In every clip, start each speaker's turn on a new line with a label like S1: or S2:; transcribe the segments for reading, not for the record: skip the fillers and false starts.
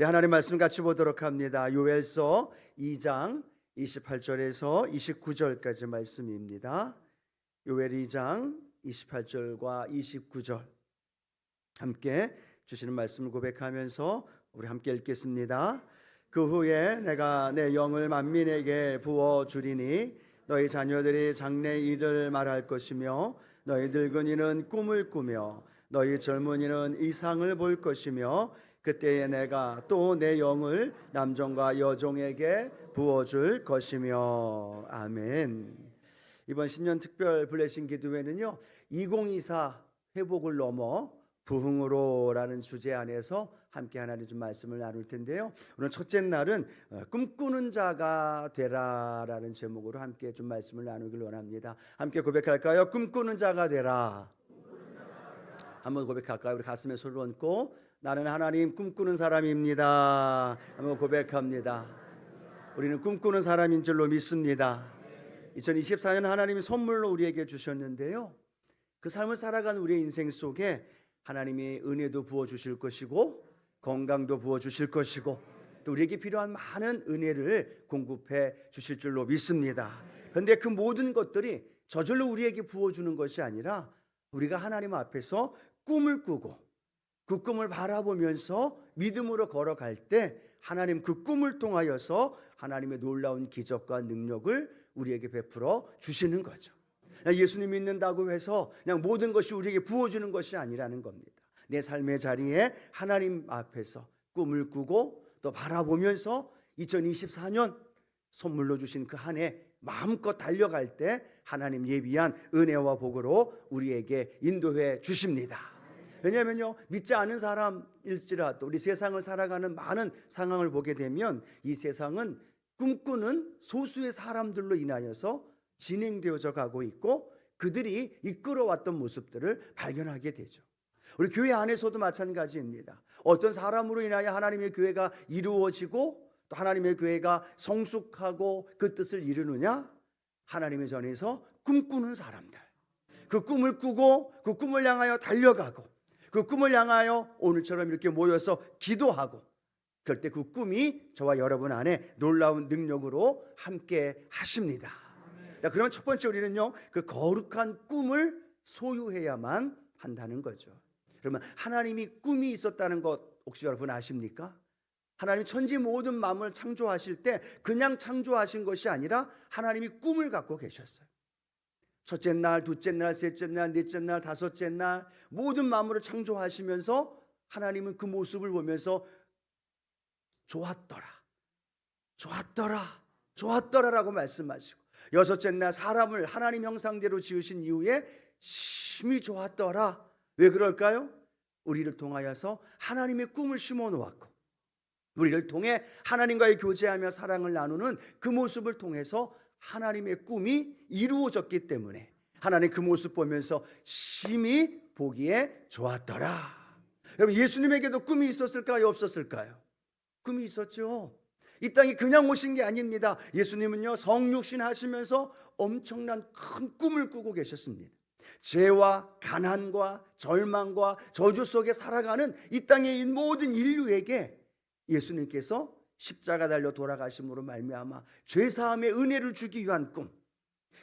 S1: 우리 하나님 말씀 같이 보도록 합니다. 요엘서 2장 28절에서 29절까지 말씀입니다. 요엘 2장 28절과 29절 함께 주시는 말씀을 고백하면서 우리 함께 읽겠습니다. 그 후에 내가 내 영을 만민에게 부어주리니 너희 자녀들이 장래 일을 말할 것이며 너희 늙은이는 꿈을 꾸며 너희 젊은이는 이상을 볼 것이며 그때에 내가 또 내 영을 남종과 여종에게 부어줄 것이며. 아멘. 이번 신년 특별 블레싱 기도회는요 2024 회복을 넘어 부흥으로라는 주제 안에서 함께 하나님 좀 말씀을 나눌 텐데요. 오늘 첫째 날은 꿈꾸는 자가 되라라는 제목으로 함께 좀 말씀을 나누길 원합니다. 함께 고백할까요? 꿈꾸는 자가 되라. 한번 고백할까요? 우리 가슴에 손을 얹고 나는 하나님 꿈꾸는 사람입니다. 한번 고백합니다. 우리는 꿈꾸는 사람인 줄로 믿습니다. 2024년 하나님이 선물로 우리에게 주셨는데요, 그 삶을 살아가는 우리의 인생 속에 하나님이 은혜도 부어주실 것이고 건강도 부어주실 것이고 또 우리에게 필요한 많은 은혜를 공급해 주실 줄로 믿습니다. 그런데 그 모든 것들이 저절로 우리에게 부어주는 것이 아니라 우리가 하나님 앞에서 꿈을 꾸고 그 꿈을 바라보면서 믿음으로 걸어갈 때 하나님 그 꿈을 통하여서 하나님의 놀라운 기적과 능력을 우리에게 베풀어 주시는 거죠. 예수님 믿는다고 해서 그냥 모든 것이 우리에게 부어주는 것이 아니라는 겁니다. 내 삶의 자리에 하나님 앞에서 꿈을 꾸고 또 바라보면서 2024년 선물로 주신 그 한 해 마음껏 달려갈 때 하나님 예비한 은혜와 복으로 우리에게 인도해 주십니다. 왜냐하면요 믿지 않은 사람일지라도 우리 세상을 살아가는 많은 상황을 보게 되면 이 세상은 꿈꾸는 소수의 사람들로 인하여서 진행되어져 가고 있고 그들이 이끌어왔던 모습들을 발견하게 되죠. 우리 교회 안에서도 마찬가지입니다. 어떤 사람으로 인하여 하나님의 교회가 이루어지고 또 하나님의 교회가 성숙하고 그 뜻을 이루느냐? 하나님의 전에서 꿈꾸는 사람들, 그 꿈을 꾸고 그 꿈을 향하여 달려가고 그 꿈을 향하여 오늘처럼 이렇게 모여서 기도하고 그럴 때 그 꿈이 저와 여러분 안에 놀라운 능력으로 함께 하십니다. 자, 그러면 첫 번째 우리는요 그 거룩한 꿈을 소유해야만 한다는 거죠. 그러면 하나님이 꿈이 있었다는 것 혹시 여러분 아십니까? 하나님 천지 모든 만물을 창조하실 때 그냥 창조하신 것이 아니라 하나님이 꿈을 갖고 계셨어요. 첫째 날, 둘째 날, 셋째 날, 넷째 날, 다섯째 날 모든 만물을 창조하시면서 하나님은 그 모습을 보면서 좋았더라, 좋았더라, 좋았더라라고 말씀하시고 여섯째 날 사람을 하나님 형상대로 지으신 이후에 심히 좋았더라. 왜 그럴까요? 우리를 통하여서 하나님의 꿈을 심어 놓았고 우리를 통해 하나님과의 교제하며 사랑을 나누는 그 모습을 통해서 하나님의 꿈이 이루어졌기 때문에 하나님 그 모습 보면서 심히 보기에 좋았더라. 여러분 예수님에게도 꿈이 있었을까요? 없었을까요? 꿈이 있었죠. 이 땅에 그냥 오신 게 아닙니다. 예수님은요 성육신 하시면서 엄청난 큰 꿈을 꾸고 계셨습니다. 죄와 가난과 절망과 저주 속에 살아가는 이 땅의 모든 인류에게 예수님께서 십자가 달려 돌아가심으로 말미암아 죄사함의 은혜를 주기 위한 꿈,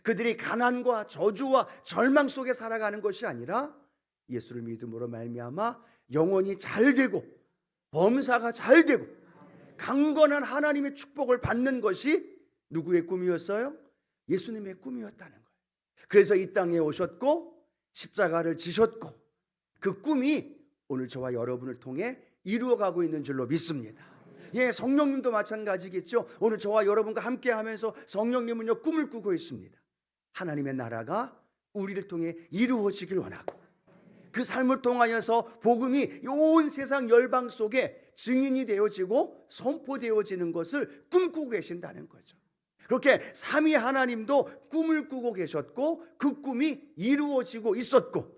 S1: 그들이 가난과 저주와 절망 속에 살아가는 것이 아니라 예수를 믿음으로 말미암아 영혼이 잘 되고 범사가 잘 되고 강건한 하나님의 축복을 받는 것이 누구의 꿈이었어요? 예수님의 꿈이었다는 거예요. 그래서 이 땅에 오셨고 십자가를 지셨고 그 꿈이 오늘 저와 여러분을 통해 이루어가고 있는 줄로 믿습니다. 예, 성령님도 마찬가지겠죠. 오늘 저와 여러분과 함께 하면서 성령님은요 꿈을 꾸고 있습니다. 하나님의 나라가 우리를 통해 이루어지길 원하고 그 삶을 통하여서 복음이 온 세상 열방 속에 증인이 되어지고 선포되어지는 것을 꿈꾸고 계신다는 거죠. 그렇게 삼위 하나님도 꿈을 꾸고 계셨고 그 꿈이 이루어지고 있었고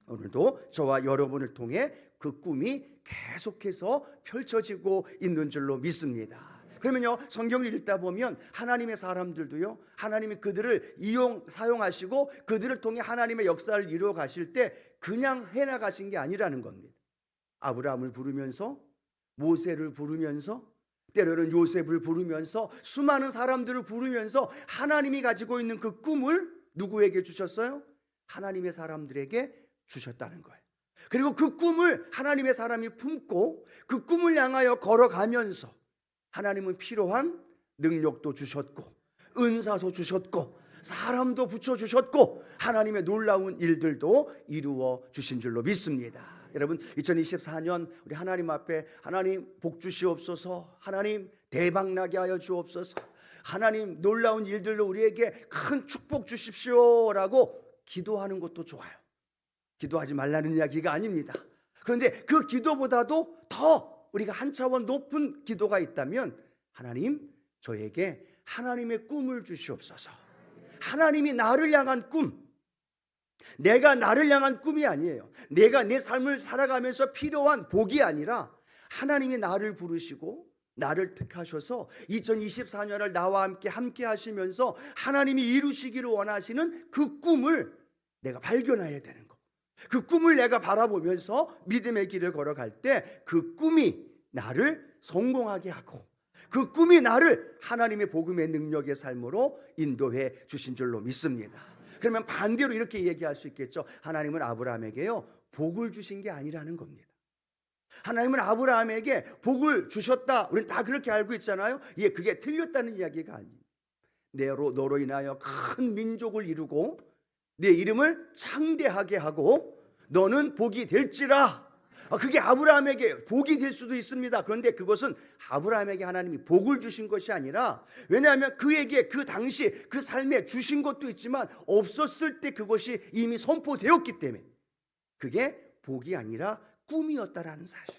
S1: 오늘도 저와 여러분을 통해 그 꿈이 계속해서 펼쳐지고 있는 줄로 믿습니다. 그러면요 성경을 읽다 보면 하나님의 사람들도요 하나님이 그들을 사용하시고 그들을 통해 하나님의 역사를 이루어 가실 때 그냥 해나가신 게 아니라는 겁니다. 아브라함을 부르면서 모세를 부르면서, 때로는 요셉을 부르면서, 수많은 사람들을 부르면서 하나님이 가지고 있는 그 꿈을 누구에게 주셨어요? 하나님의 사람들에게 주셨다는 거예요. 그리고 그 꿈을 하나님의 사람이 품고 그 꿈을 향하여 걸어가면서 하나님은 필요한 능력도 주셨고, 은사도 주셨고, 사람도 붙여주셨고, 하나님의 놀라운 일들도 이루어 주신 줄로 믿습니다. 여러분, 2024년 우리 하나님 앞에 하나님 복 주시옵소서, 하나님 대박 나게 하여 주옵소서, 하나님 놀라운 일들로 우리에게 큰 축복 주십시오라고 기도하는 것도 좋아요. 기도하지 말라는 이야기가 아닙니다. 그런데 그 기도보다도 더 우리가 한 차원 높은 기도가 있다면, 하나님 저에게 하나님의 꿈을 주시옵소서. 하나님이 나를 향한 꿈, 내가 나를 향한 꿈이 아니에요. 내가 내 삶을 살아가면서 필요한 복이 아니라 하나님이 나를 부르시고 나를 택하셔서 2024년을 나와 함께 하시면서 하나님이 이루시기를 원하시는 그 꿈을 내가 발견해야 되는 거고, 그 꿈을 내가 바라보면서 믿음의 길을 걸어갈 때 그 꿈이 나를 성공하게 하고, 그 꿈이 나를 하나님의 복음의 능력의 삶으로 인도해 주신 줄로 믿습니다. 그러면 반대로 이렇게 얘기할 수 있겠죠. 하나님은 아브라함에게요 복을 주신 게 아니라는 겁니다. 하나님은 아브라함에게 복을 주셨다, 우리는 다 그렇게 알고 있잖아요. 예, 그게 틀렸다는 이야기가 아니에요. 너로 인하여 큰 민족을 이루고 내 이름을 창대하게 하고 너는 복이 될지라. 그게 아브라함에게 복이 될 수도 있습니다. 그런데 그것은 아브라함에게 하나님이 복을 주신 것이 아니라, 왜냐하면 그에게 그 당시 그 삶에 주신 것도 있지만 없었을 때 그것이 이미 선포되었기 때문에 그게 복이 아니라 꿈이었다라는 사실.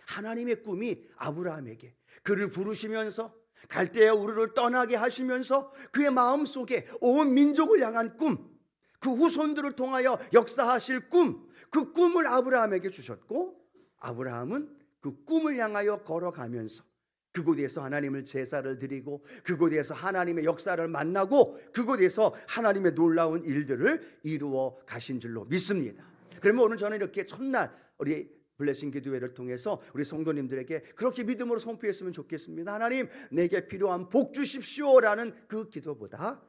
S1: 하나님의 꿈이 아브라함에게 그를 부르시면서 갈대아 우르를 떠나게 하시면서 그의 마음속에 온 민족을 향한 꿈, 그 후손들을 통하여 역사하실 꿈, 그 꿈을 아브라함에게 주셨고, 아브라함은 그 꿈을 향하여 걸어가면서 그곳에서 하나님을 제사를 드리고, 그곳에서 하나님의 역사를 만나고, 그곳에서 하나님의 놀라운 일들을 이루어 가신 줄로 믿습니다. 그러면 오늘 저는 이렇게 첫날 우리 블레싱 기도회를 통해서 우리 성도님들에게 그렇게 믿음으로 선포했으면 좋겠습니다. 하나님 내게 필요한 복 주십시오라는 그 기도보다,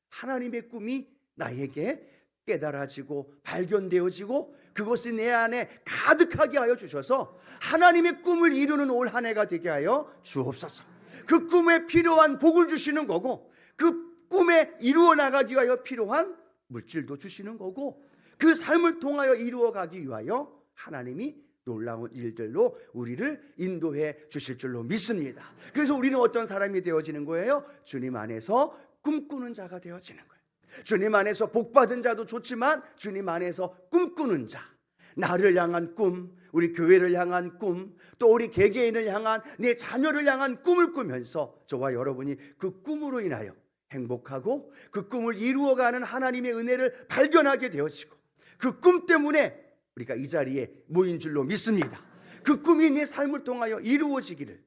S1: 하나님의 꿈이 나에게 깨달아지고 발견되어지고 그것이 내 안에 가득하게 하여 주셔서 하나님의 꿈을 이루는 올 한 해가 되게 하여 주옵소서. 그 꿈에 필요한 복을 주시는 거고, 그 꿈에 이루어 나가기 위하여 필요한 물질도 주시는 거고, 그 삶을 통하여 이루어 가기 위하여 하나님이 놀라운 일들로 우리를 인도해 주실 줄로 믿습니다. 그래서 우리는 어떤 사람이 되어지는 거예요? 주님 안에서 꿈꾸는 자가 되어지는 거예요. 주님 안에서 복받은 자도 좋지만 주님 안에서 꿈꾸는 자, 나를 향한 꿈, 우리 교회를 향한 꿈, 또 우리 개개인을 향한, 내 자녀를 향한 꿈을 꾸면서 저와 여러분이 그 꿈으로 인하여 행복하고 그 꿈을 이루어가는 하나님의 은혜를 발견하게 되어지고, 그 꿈 때문에 우리가 이 자리에 모인 줄로 믿습니다. 그 꿈이 내 삶을 통하여 이루어지기를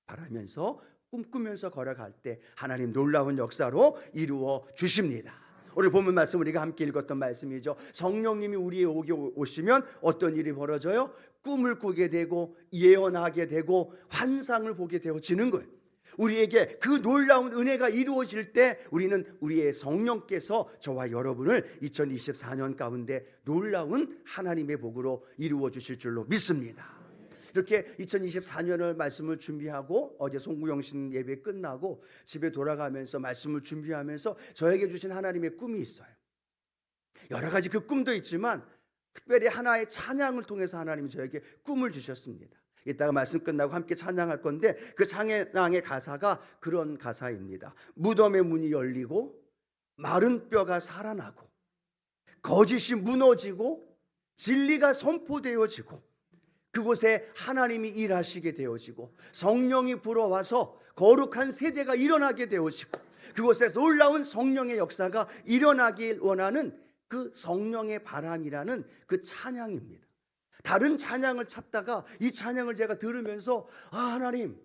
S1: 바라면서 꿈꾸면서 걸어갈 때 하나님 놀라운 역사로 이루어 주십니다. 오늘 본문 말씀 우리가 함께 읽었던 말씀이죠. 성령님이 우리에게 오시면 어떤 일이 벌어져요? 꿈을 꾸게 되고 예언하게 되고 환상을 보게 되어지는 거예요. 우리에게 그 놀라운 은혜가 이루어질 때 우리는 우리의 성령께서 저와 여러분을 2024년 가운데 놀라운 하나님의 복으로 이루어 주실 줄로 믿습니다. 이렇게 2024년을 말씀을 준비하고 어제 송구영신 예배 끝나고 집에 돌아가면서 말씀을 준비하면서 저에게 주신 하나님의 꿈이 있어요. 여러 가지 그 꿈도 있지만 특별히 하나의 찬양을 통해서 하나님이 저에게 꿈을 주셨습니다. 이따가 말씀 끝나고 함께 찬양할 건데, 그 찬양의 가사가 그런 가사입니다. 무덤의 문이 열리고 마른 뼈가 살아나고 거짓이 무너지고 진리가 선포되어지고 그곳에 하나님이 일하시게 되어지고 성령이 불어와서 거룩한 세대가 일어나게 되어지고 그곳에 놀라운 성령의 역사가 일어나길 원하는 그 성령의 바람이라는 그 찬양입니다. 다른 찬양을 찾다가 이 찬양을 제가 들으면서 하나님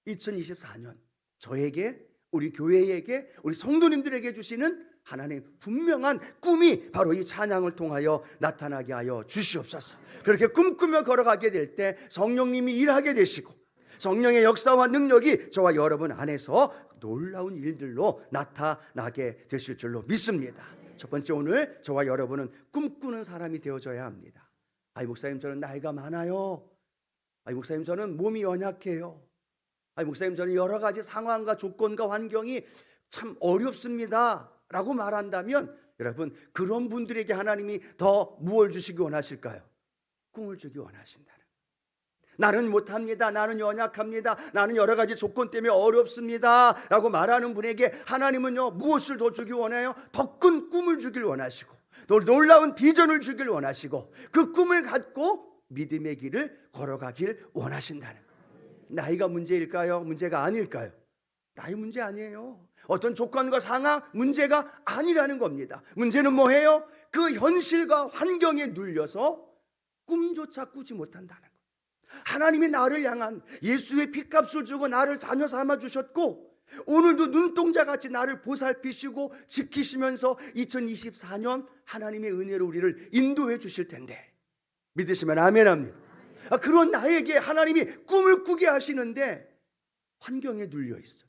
S1: 2024년 저에게, 우리 교회에게, 우리 성도님들에게 주시는 하나님 분명한 꿈이 바로 이 찬양을 통하여 나타나게 하여 주시옵소서. 그렇게 꿈꾸며 걸어가게 될 때 성령님이 일하게 되시고 성령의 역사와 능력이 저와 여러분 안에서 놀라운 일들로 나타나게 되실 줄로 믿습니다. 첫 번째, 오늘 저와 여러분은 꿈꾸는 사람이 되어져야 합니다. 아이 목사님, 저는 나이가 많아요. 아이 목사님, 저는 몸이 연약해요. 아이 목사님, 저는 여러 가지 상황과 조건과 환경이 참 어렵습니다 라고 말한다면, 여러분, 그런 분들에게 하나님이 더 무엇을 주시기 원하실까요? 꿈을 주기 원하신다는. 나는 못합니다, 나는 연약합니다, 나는 여러 가지 조건 때문에 어렵습니다 라고 말하는 분에게 하나님은요, 무엇을 더 주기 원해요? 더 큰 꿈을 주길 원하시고, 또 놀라운 비전을 주길 원하시고, 그 꿈을 갖고 믿음의 길을 걸어가길 원하신다는 거예요. 나이가 문제일까요? 문제가 아닐까요? 나이 문제 아니에요. 어떤 조건과 상황 문제가 아니라는 겁니다. 문제는 뭐예요? 그 현실과 환경에 눌려서 꿈조차 꾸지 못한다는 거예요. 하나님이 나를 향한 예수의 핏값을 주고 나를 자녀 삼아 주셨고, 오늘도 눈동자같이 나를 보살피시고 지키시면서 2024년 하나님의 은혜로 우리를 인도해 주실 텐데, 믿으시면 아멘합니다. 그런 나에게 하나님이 꿈을 꾸게 하시는데 환경에 눌려 있어.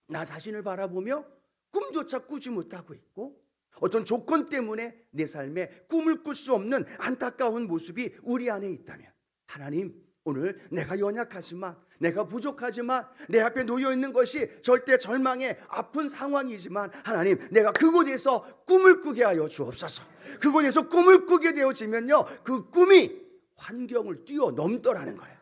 S1: 나 자신을 바라보며 꿈조차 꾸지 못하고 있고, 어떤 조건 때문에 내 삶에 꿈을 꿀 수 없는 안타까운 모습이 우리 안에 있다면, 하나님, 오늘 내가 연약하지만, 내가 부족하지만, 내 앞에 놓여 있는 것이 절대 절망의 아픈 상황이지만, 하나님, 내가 그곳에서 꿈을 꾸게 하여 주옵소서. 그곳에서 꿈을 꾸게 되어지면요, 그 꿈이 환경을 뛰어넘더라는 거예요.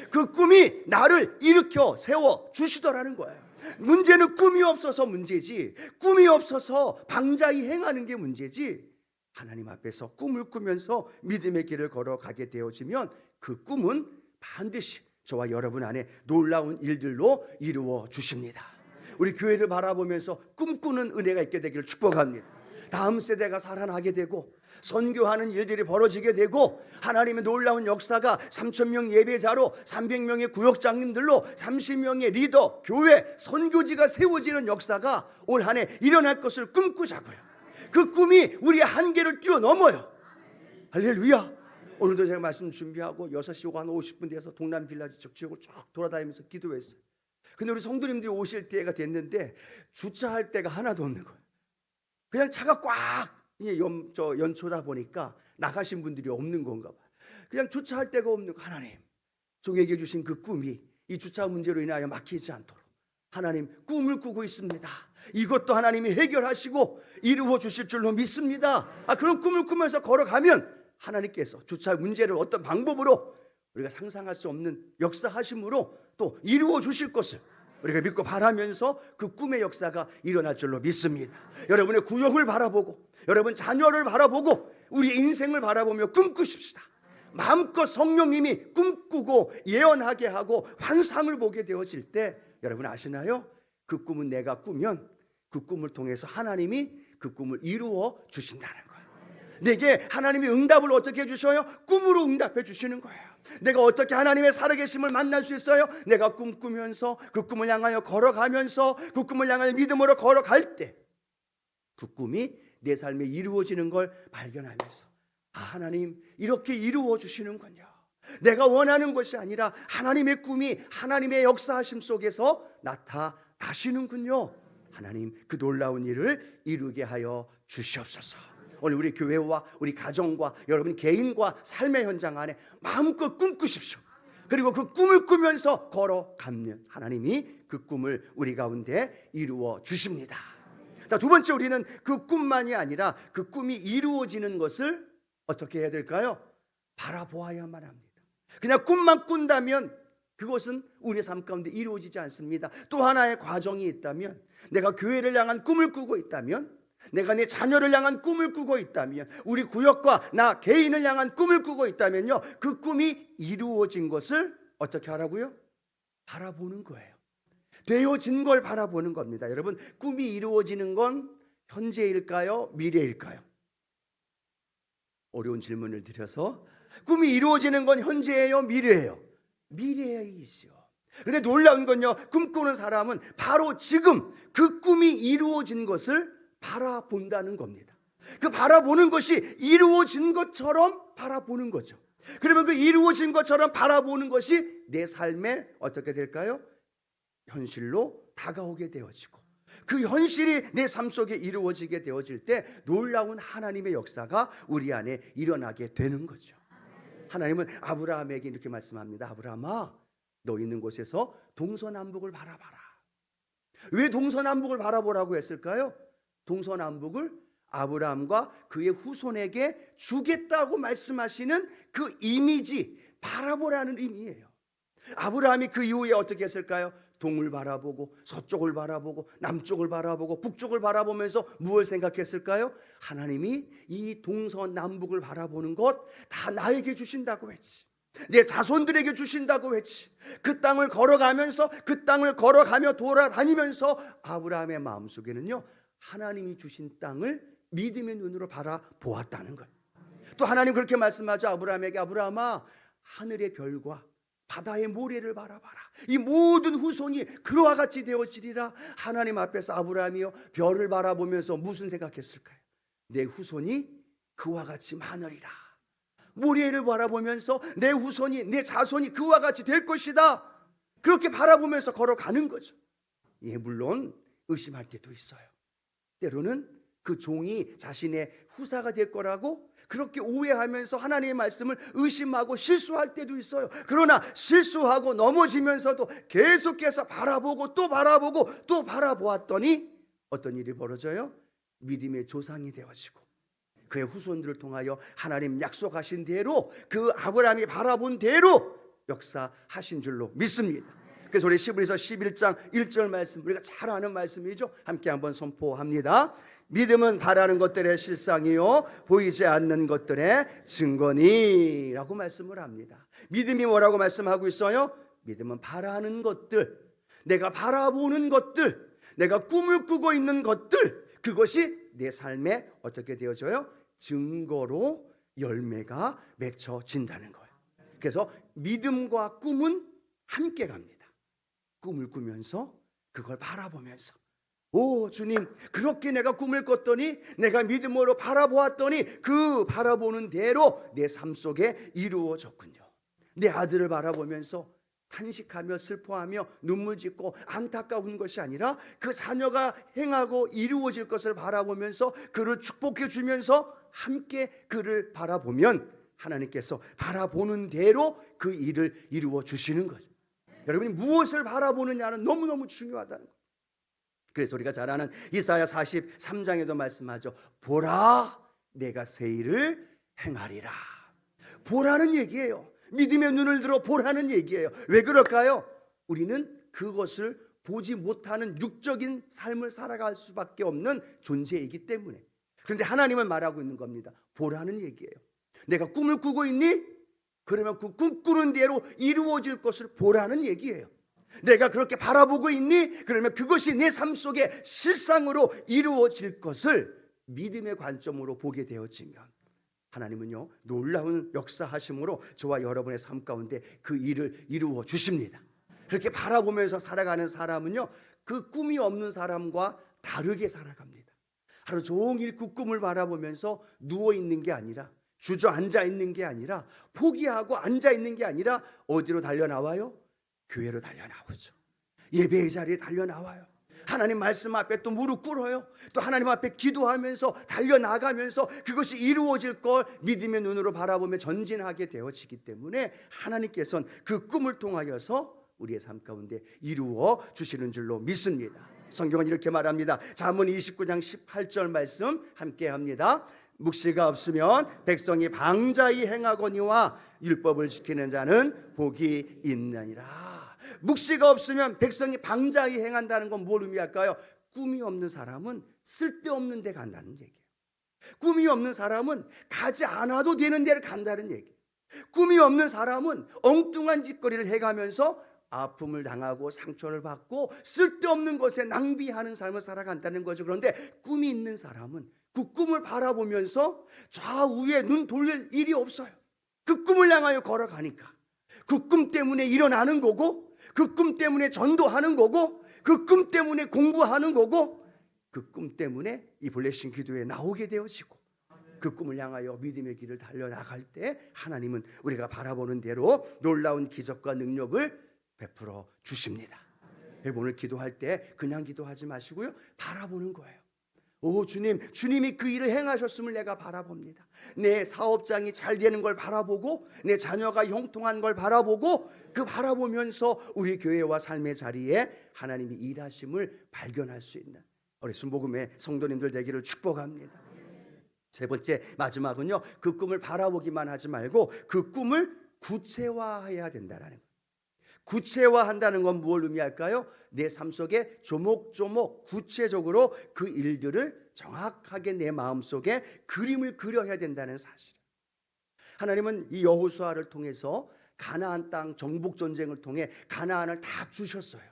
S1: 그 꿈이 나를 일으켜 세워 주시더라는 거예요. 문제는 꿈이 없어서 문제지, 꿈이 없어서 방자히 행하는 게 문제지, 하나님 앞에서 꿈을 꾸면서 믿음의 길을 걸어가게 되어지면 그 꿈은 반드시 저와 여러분 안에 놀라운 일들로 이루어 주십니다. 우리 교회를 바라보면서 꿈꾸는 은혜가 있게 되기를 축복합니다. 다음 세대가 살아나게 되고 선교하는 일들이 벌어지게 되고, 하나님의 놀라운 역사가 3,000명 예배자로 300명의 구역장님들로 30명의 리더, 교회, 선교지가 세워지는 역사가 올 한 해 일어날 것을 꿈꾸자고요. 그 꿈이 우리의 한계를 뛰어넘어요. 할렐루야. 오늘도 제가 말씀 준비하고 6시 오고 한 50분 돼서 동남 빌라지 쪽 지역을 쫙 돌아다니면서 기도했어요. 근데 우리 성도님들이 오실 때가 됐는데 주차할 데가 하나도 없는 거예요. 그냥 차가 꽉 연초다 보니까 나가신 분들이 없는 건가 봐요. 그냥 주차할 데가 없는 거. 하나님, 종에게 주신 그 꿈이 이 주차 문제로 인하여 막히지 않도록 하나님 꿈을 꾸고 있습니다. 이것도 하나님이 해결하시고 이루어 주실 줄로 믿습니다. 그런 꿈을 꾸면서 걸어가면 하나님께서 주차 문제를 어떤 방법으로 우리가 상상할 수 없는 역사하심으로 또 이루어 주실 것을 우리가 믿고 바라면서 그 꿈의 역사가 일어날 줄로 믿습니다. 여러분의 구역을 바라보고, 여러분 자녀를 바라보고, 우리의 인생을 바라보며 꿈꾸십시다. 마음껏 성령님이 꿈꾸고 예언하게 하고 환상을 보게 되어질 때, 여러분 아시나요? 그 꿈은 내가 꾸면 그 꿈을 통해서 하나님이 그 꿈을 이루어 주신다는 거예요. 내게 하나님이 응답을 어떻게 해주셔요? 꿈으로 응답해 주시는 거예요. 내가 어떻게 하나님의 살아계심을 만날 수 있어요? 내가 꿈꾸면서 그 꿈을 향하여 걸어가면서 그 꿈을 향하여 믿음으로 걸어갈 때 그 꿈이 내 삶에 이루어지는 걸 발견하면서, 하나님 이렇게 이루어 주시는군요. 내가 원하는 것이 아니라 하나님의 꿈이 하나님의 역사하심 속에서 나타나시는군요. 하나님 그 놀라운 일을 이루게 하여 주시옵소서. 오늘 우리 교회와 우리 가정과 여러분 개인과 삶의 현장 안에 마음껏 꿈꾸십시오. 그리고 그 꿈을 꾸면서 걸어가면 하나님이 그 꿈을 우리 가운데 이루어 주십니다. 자, 두 번째, 우리는 그 꿈만이 아니라 그 꿈이 이루어지는 것을 어떻게 해야 될까요? 바라보아야만 합니다. 그냥 꿈만 꾼다면 그것은 우리의 삶 가운데 이루어지지 않습니다. 또 하나의 과정이 있다면, 내가 교회를 향한 꿈을 꾸고 있다면, 내가 내 자녀를 향한 꿈을 꾸고 있다면, 우리 구역과 나 개인을 향한 꿈을 꾸고 있다면요, 그 꿈이 이루어진 것을 어떻게 하라고요? 바라보는 거예요. 되어진 걸 바라보는 겁니다. 여러분, 꿈이 이루어지는 건 현재일까요? 미래일까요? 어려운 질문을 드려서, 꿈이 이루어지는 건 현재예요? 미래예요? 미래이죠. 그런데 놀라운 건요, 꿈꾸는 사람은 바로 지금 그 꿈이 이루어진 것을 바라본다는 겁니다. 그 바라보는 것이 이루어진 것처럼 바라보는 거죠. 그러면 그 이루어진 것처럼 바라보는 것이 내 삶에 어떻게 될까요? 현실로 다가오게 되어지고, 그 현실이 내 삶 속에 이루어지게 되어질 때 놀라운 하나님의 역사가 우리 안에 일어나게 되는 거죠. 하나님은 아브라함에게 이렇게 말씀합니다. 아브라함아, 너 있는 곳에서 동서남북을 바라봐라. 왜 동서남북을 바라보라고 했을까요? 동서남북을 아브라함과 그의 후손에게 주겠다고 말씀하시는 그 이미지, 바라보라는 의미예요. 아브라함이 그 이후에 어떻게 했을까요? 동을 바라보고 서쪽을 바라보고 남쪽을 바라보고 북쪽을 바라보면서 무엇을 생각했을까요? 하나님이 이 동서남북을 바라보는 것 다 나에게 주신다고 했지. 내 자손들에게 주신다고 했지. 그 땅을 걸어가면서, 그 땅을 걸어가며 돌아다니면서 아브라함의 마음속에는요, 하나님이 주신 땅을 믿음의 눈으로 바라보았다는 거예요. 또 하나님 그렇게 말씀하죠. 아브라함에게, 아브라함아, 하늘의 별과 바다의 모래를 바라봐라. 이 모든 후손이 그와 같이 되어지리라. 하나님 앞에서 아브라함이요, 별을 바라보면서 무슨 생각했을까요? 내 후손이 그와 같이 많으리라. 모래를 바라보면서 내 후손이, 내 자손이 그와 같이 될 것이다. 그렇게 바라보면서 걸어가는 거죠. 예, 물론 의심할 때도 있어요. 때로는 그 종이 자신의 후사가 될 거라고 그렇게 오해하면서 하나님의 말씀을 의심하고 실수할 때도 있어요. 그러나 실수하고 넘어지면서도 계속해서 바라보고 또 바라보고 또 바라보았더니 어떤 일이 벌어져요? 믿음의 조상이 되어지고, 그의 후손들을 통하여 하나님 약속하신 대로, 그 아브라함이 바라본 대로 역사하신 줄로 믿습니다. 그래서 우리 히브리서 11장 1절 말씀, 우리가 잘 아는 말씀이죠. 함께 한번 선포합니다. 믿음은 바라는 것들의 실상이요 보이지 않는 것들의 증거니 라고 말씀을 합니다. 믿음이 뭐라고 말씀하고 있어요? 믿음은 바라는 것들, 내가 바라보는 것들, 내가 꿈을 꾸고 있는 것들, 그것이 내 삶에 어떻게 되어져요? 증거로 열매가 맺혀진다는 거예요. 그래서 믿음과 꿈은 함께 갑니다. 꿈을 꾸면서 그걸 바라보면서, 오 주님, 그렇게 내가 꿈을 꿨더니, 내가 믿음으로 바라보았더니 그 바라보는 대로 내 삶 속에 이루어졌군요. 내 아들을 바라보면서 탄식하며 슬퍼하며 눈물 짓고 안타까운 것이 아니라 그 자녀가 행하고 이루어질 것을 바라보면서 그를 축복해 주면서 함께 그를 바라보면 하나님께서 바라보는 대로 그 일을 이루어 주시는 거죠. 여러분이 무엇을 바라보느냐는 너무너무 중요하다는 거예요. 그래서 우리가 잘 아는 이사야 43장에도 말씀하죠. 보라, 내가 새 일을 행하리라. 보라는 얘기예요. 믿음의 눈을 들어 보라는 얘기예요. 왜 그럴까요? 우리는 그것을 보지 못하는 육적인 삶을 살아갈 수밖에 없는 존재이기 때문에. 그런데 하나님은 말하고 있는 겁니다. 보라는 얘기예요. 내가 꿈을 꾸고 있니? 그러면 그 꿈꾸는 대로 이루어질 것을 보라는 얘기예요. 내가 그렇게 바라보고 있니? 그러면 그것이 내 삶 속에 실상으로 이루어질 것을 믿음의 관점으로 보게 되어지면 하나님은요, 놀라운 역사하심으로 저와 여러분의 삶 가운데 그 일을 이루어 주십니다. 그렇게 바라보면서 살아가는 사람은요, 그 꿈이 없는 사람과 다르게 살아갑니다. 하루 종일 그 꿈을 바라보면서 누워있는 게 아니라, 주저앉아 있는 게 아니라, 포기하고 앉아 있는 게 아니라 어디로 달려나와요? 교회로 달려나오죠. 예배의 자리에 달려나와요. 하나님 말씀 앞에 또 무릎 꿇어요. 또 하나님 앞에 기도하면서 달려나가면서 그것이 이루어질 걸 믿음의 눈으로 바라보며 전진하게 되어지기 때문에 하나님께서는 그 꿈을 통하여서 우리의 삶 가운데 이루어 주시는 줄로 믿습니다. 성경은 이렇게 말합니다. 잠언 29장 18절 말씀 함께 합니다. 묵시가 없으면 백성이 방자히 행하거니와 율법을 지키는 자는 복이 있느니라. 묵시가 없으면 백성이 방자히 행한다는 건 뭘 의미할까요? 꿈이 없는 사람은 쓸데없는 데 간다는 얘기예요. 꿈이 없는 사람은 가지 않아도 되는 데를 간다는 얘기예요. 꿈이 없는 사람은 엉뚱한 짓거리를 해가면서 아픔을 당하고 상처를 받고 쓸데없는 것에 낭비하는 삶을 살아간다는 거죠. 그런데 꿈이 있는 사람은 그 꿈을 바라보면서 좌우에 눈 돌릴 일이 없어요. 그 꿈을 향하여 걸어가니까 그 꿈 때문에 일어나는 거고, 그 꿈 때문에 전도하는 거고, 그 꿈 때문에 공부하는 거고, 그 꿈 때문에 이 블레싱 기도에 나오게 되어지고 그 꿈을 향하여 믿음의 길을 달려나갈 때 하나님은 우리가 바라보는 대로 놀라운 기적과 능력을 베풀어 주십니다. 오늘 기도할 때 그냥 기도하지 마시고요, 바라보는 거예요. 오 주님, 주님이 그 일을 행하셨음을 내가 바라봅니다. 내 사업장이 잘 되는 걸 바라보고 내 자녀가 형통한 걸 바라보고 그 바라보면서 우리 교회와 삶의 자리에 하나님이 일하심을 발견할 수 있는 우리 순복음의 성도님들 되기를 축복합니다. 세 번째, 마지막은요, 그 꿈을 바라보기만 하지 말고 그 꿈을 구체화해야 된다라는 거예요. 구체화한다는 건 뭘 의미할까요? 내 삶 속에 조목조목 구체적으로 그 일들을 정확하게 내 마음속에 그림을 그려야 된다는 사실. 하나님은 이 여호수아를 통해서 가나안 땅 정복 전쟁을 통해 가나안을 다 주셨어요.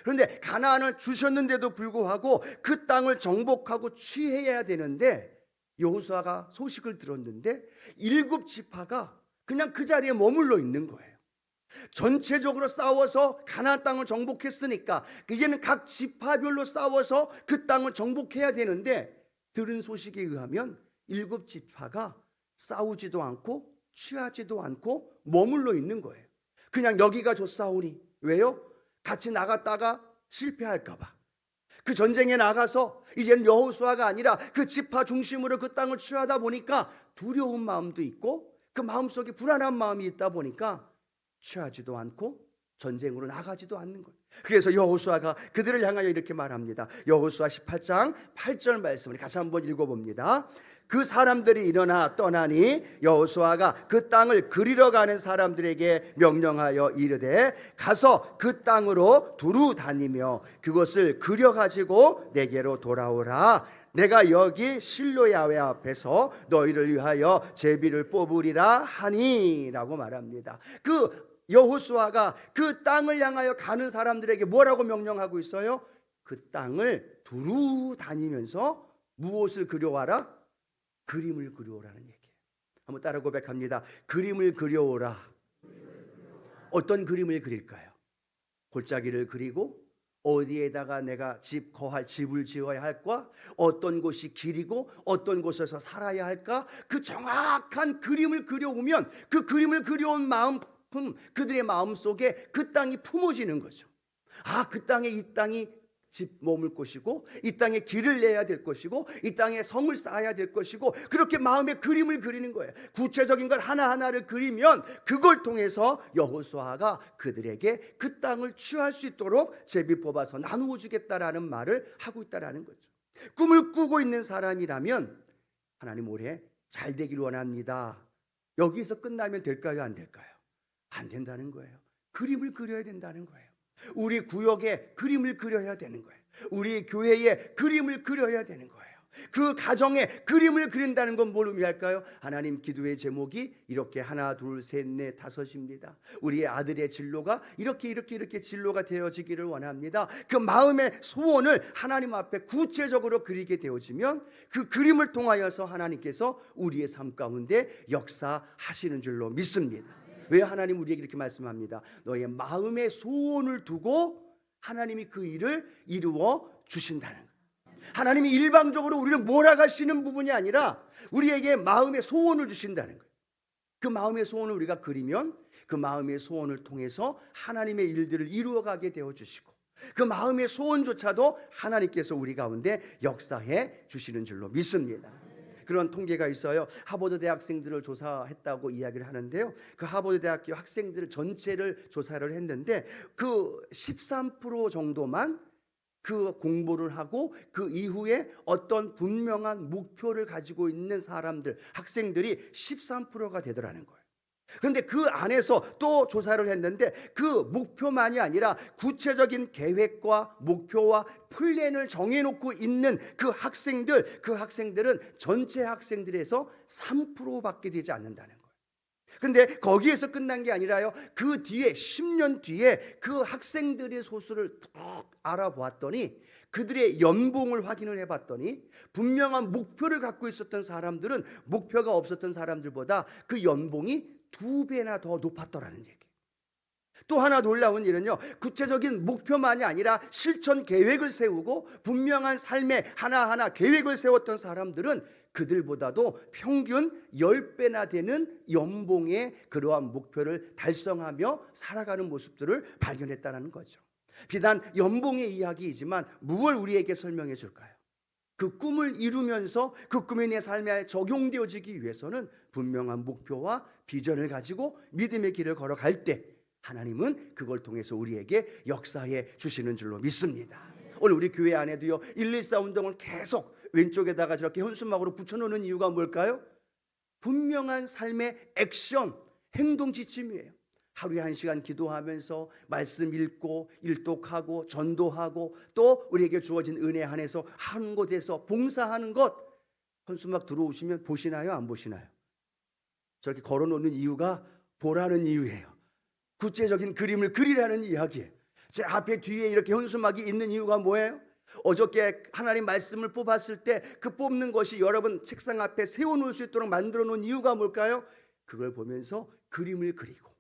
S1: 그런데 가나안을 주셨는데도 불구하고 그 땅을 정복하고 취해야 되는데 여호수아가 소식을 들었는데 7지파가 그냥 그 자리에 머물러 있는 거예요. 전체적으로 싸워서 가나안 땅을 정복했으니까 이제는 각 지파별로 싸워서 그 땅을 정복해야 되는데 들은 소식에 의하면 7지파가 싸우지도 않고 취하지도 않고 머물러 있는 거예요. 그냥 여기가 좋사오니. 왜요? 같이 나갔다가 실패할까 봐. 그 전쟁에 나가서 이제는 여호수아가 아니라 그 지파 중심으로 그 땅을 취하다 보니까 두려운 마음도 있고 그 마음속에 불안한 마음이 있다 보니까 취하지도 않고 전쟁으로 나가지도 않는 거예요. 그래서 여호수아가 그들을 향하여 이렇게 말합니다. 여호수아 18장 8절 말씀을 같이 한번 읽어봅니다. 그 사람들이 일어나 떠나니 여호수아가 그 땅을 그리러 가는 사람들에게 명령하여 이르되 가서 그 땅으로 두루 다니며 그것을 그려 가지고 내게로 돌아오라. 내가 여기 실로 야훼 앞에서 너희를 위하여 제비를 뽑으리라 하니라고 말합니다. 그 여호수아가 그 땅을 향하여 가는 사람들에게 뭐라고 명령하고 있어요? 그 땅을 두루 다니면서 무엇을 그려와라? 그림을 그려오라는 얘기예요. 한번 따라 고백합니다. 그림을 그려오라. 어떤 그림을 그릴까요? 골짜기를 그리고 어디에다가 내가 거할 집을 지어야 할까? 어떤 곳이 길이고 어떤 곳에서 살아야 할까? 그 정확한 그림을 그려오면 그 그림을 그려온 그들의 마음속에 그 땅이 품어지는 거죠. 아, 그 땅에 이 땅이 집 머물 곳이고 이 땅에 길을 내야 될 것이고 이 땅에 성을 쌓아야 될 것이고 그렇게 마음에 그림을 그리는 거예요. 구체적인 걸 하나하나를 그리면 그걸 통해서 여호수아가 그들에게 그 땅을 취할 수 있도록 제비 뽑아서 나누어 주겠다라는 말을 하고 있다라는 거죠. 꿈을 꾸고 있는 사람이라면 하나님 올해 잘 되길 원합니다. 여기서 끝나면 될까요? 안 될까요? 안 된다는 거예요. 그림을 그려야 된다는 거예요. 우리 구역에 그림을 그려야 되는 거예요. 우리 교회에 그림을 그려야 되는 거예요. 그 가정에 그림을 그린다는 건 뭘 의미할까요? 하나님, 기도의 제목이 이렇게 하나 둘 셋 넷 다섯입니다. 우리의 아들의 진로가 이렇게 진로가 되어지기를 원합니다. 그 마음의 소원을 하나님 앞에 구체적으로 그리게 되어지면 그 그림을 통하여서 하나님께서 우리의 삶 가운데 역사하시는 줄로 믿습니다. 왜 하나님 우리에게 이렇게 말씀합니다. 너의 마음의 소원을 두고 하나님이 그 일을 이루어 주신다는 거예요. 하나님이 일방적으로 우리를 몰아가시는 부분이 아니라 우리에게 마음의 소원을 주신다는 거예요. 그 마음의 소원을 우리가 그리면 그 마음의 소원을 통해서 하나님의 일들을 이루어가게 되어 주시고 그 마음의 소원조차도 하나님께서 우리 가운데 역사해 주시는 줄로 믿습니다. 그런 통계가 있어요. 하버드 대학생들을 조사했다고 이야기를 하는데요. 그 하버드 대학교 학생들 전체를 조사를 했는데 그 13% 정도만 그 공부를 하고 그 이후에 어떤 분명한 목표를 가지고 있는 사람들, 학생들이 13%가 되더라는 거예요. 그런데 그 안에서 또 조사를 했는데 그 목표만이 아니라 구체적인 계획과 목표와 플랜을 정해놓고 있는 그 학생들은 전체 학생들에서 3%밖에 되지 않는다는 거예요. 그런데 거기에서 끝난 게 아니라요, 그 뒤에 10년 뒤에 그 학생들의 소수를 쭉 알아보았더니 그들의 연봉을 확인을 해봤더니 분명한 목표를 갖고 있었던 사람들은 목표가 없었던 사람들보다 그 연봉이 2배나 더 높았더라는 얘기예요. 또 하나 놀라운 일은요, 구체적인 목표만이 아니라 실천 계획을 세우고 분명한 삶의 하나하나 계획을 세웠던 사람들은 그들보다도 평균 10배나 되는 연봉의 그러한 목표를 달성하며 살아가는 모습들을 발견했다는 거죠. 비단 연봉의 이야기이지만 무엇을 우리에게 설명해 줄까요? 그 꿈을 이루면서 그 꿈이 내 삶에 적용되어지기 위해서는 분명한 목표와 비전을 가지고 믿음의 길을 걸어갈 때 하나님은 그걸 통해서 우리에게 역사해 주시는 줄로 믿습니다. 오늘 우리 교회 안에도요, 114 운동을 계속 왼쪽에다가 저렇게 현수막으로 붙여놓는 이유가 뭘까요? 분명한 삶의 액션, 행동 지침이에요. 하루에 1시간 기도하면서 말씀 읽고 일독하고 전도하고 또 우리에게 주어진 은혜 안에서 한 곳에서 봉사하는 것. 현수막 들어오시면 보시나요? 안 보시나요? 저렇게 걸어놓는 이유가 보라는 이유예요. 구체적인 그림을 그리라는 이야기예요. 제 앞에 뒤에 이렇게 현수막이 있는 이유가 뭐예요? 어저께 하나님 말씀을 뽑았을 때 그 뽑는 것이 여러분 책상 앞에 세워놓을 수 있도록 만들어 놓은 이유가 뭘까요? 그걸 보면서 그림을 그리고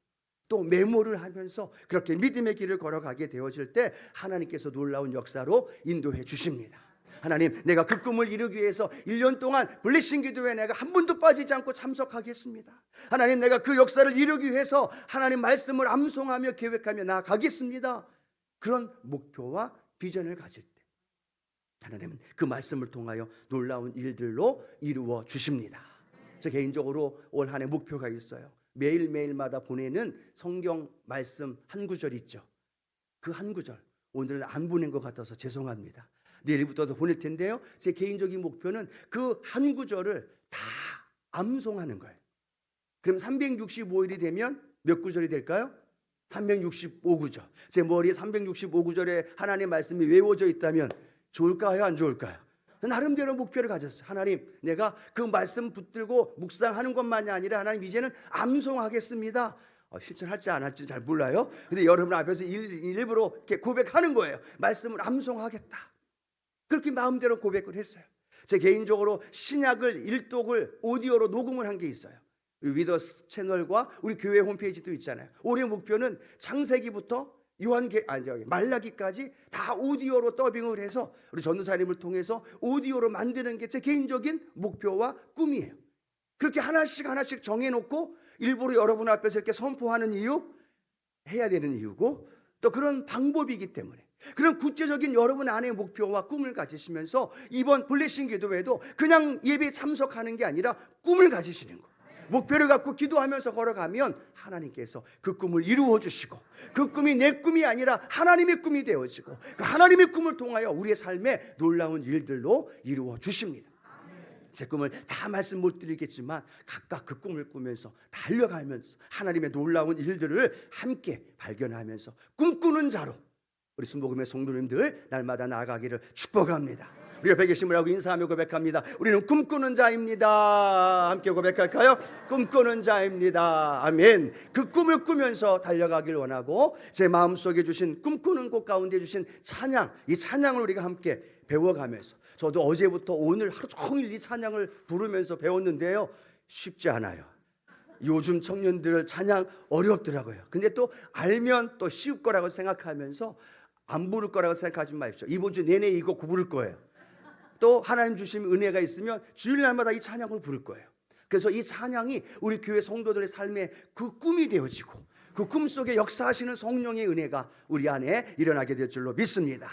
S1: 또 메모를 하면서 그렇게 믿음의 길을 걸어가게 되어질 때 하나님께서 놀라운 역사로 인도해 주십니다. 하나님, 내가 그 꿈을 이루기 위해서 1년 동안 블레싱 기도회 내가 한 번도 빠지지 않고 참석하겠습니다. 하나님, 내가 그 역사를 이루기 위해서 하나님 말씀을 암송하며 계획하며 나아가겠습니다. 그런 목표와 비전을 가질 때 하나님은 그 말씀을 통하여 놀라운 일들로 이루어 주십니다. 저 개인적으로 올 한 해 목표가 있어요. 매일매일마다 보내는 성경 말씀 한 구절 있죠. 그 한 구절 오늘은 안 보낸 것 같아서 죄송합니다. 내일부터도 보낼 텐데요, 제 개인적인 목표는 그 한 구절을 다 암송하는 거예요. 그럼 365일이 되면 몇 구절이 될까요? 365구절. 제 머리에 365구절의 하나님의 말씀이 외워져 있다면 좋을까요? 안 좋을까요? 나름대로 목표를 가졌어요. 하나님, 내가 그 말씀 붙들고 묵상하는 것만이 아니라 하나님 이제는 암송하겠습니다. 실천할지 안 할지 잘 몰라요. 근데 여러분 앞에서 일부러 이렇게 고백하는 거예요. 말씀을 암송하겠다. 그렇게 마음대로 고백을 했어요. 제 개인적으로 신약을 일독을 오디오로 녹음을 한 게 있어요. 위더스 채널과 우리 교회 홈페이지도 있잖아요. 올해 목표는 창세기부터 말라기까지 다 오디오로 더빙을 해서 우리 전도사님을 통해서 오디오로 만드는 게 제 개인적인 목표와 꿈이에요. 그렇게 하나씩 정해놓고 일부러 여러분 앞에서 이렇게 선포하는 이유, 해야 되는 이유고 또 그런 방법이기 때문에 그런 구체적인 여러분 안의 목표와 꿈을 가지시면서 이번 블레싱 기도회도 그냥 예배에 참석하는 게 아니라 꿈을 가지시는 거예요. 목표를 갖고 기도하면서 걸어가면 하나님께서 그 꿈을 이루어 주시고 그 꿈이 내 꿈이 아니라 하나님의 꿈이 되어지고 그 하나님의 꿈을 통하여 우리의 삶에 놀라운 일들로 이루어 주십니다. 제 꿈을 다 말씀 못 드리겠지만 각각 그 꿈을 꾸면서 달려가면서 하나님의 놀라운 일들을 함께 발견하면서 꿈꾸는 자로 우리 순복음의 성도님들 날마다 나아가기를 축복합니다. 우리 옆에 계신 분하고 인사하며 고백합니다. 우리는 꿈꾸는 자입니다. 함께 고백할까요? 꿈꾸는 자입니다. 아멘. 그 꿈을 꾸면서 달려가길 원하고 제 마음속에 주신 꿈꾸는 곳 가운데 주신 찬양, 이 찬양을 우리가 함께 배워가면서 저도 어제부터 오늘 하루 종일 이 찬양을 부르면서 배웠는데요, 쉽지 않아요. 요즘 청년들 찬양 어렵더라고요. 근데 또 알면 또 쉬울 거라고 생각하면서 안 부를 거라고 생각하지 마십시오. 이번 주 내내 이거 부를 거예요. 또 하나님 주신 은혜가 있으면 주일날마다 이 찬양을 부를 거예요. 그래서 이 찬양이 우리 교회 성도들의 삶의 그 꿈이 되어지고 그 꿈 속에 역사하시는 성령의 은혜가 우리 안에 일어나게 될 줄로 믿습니다.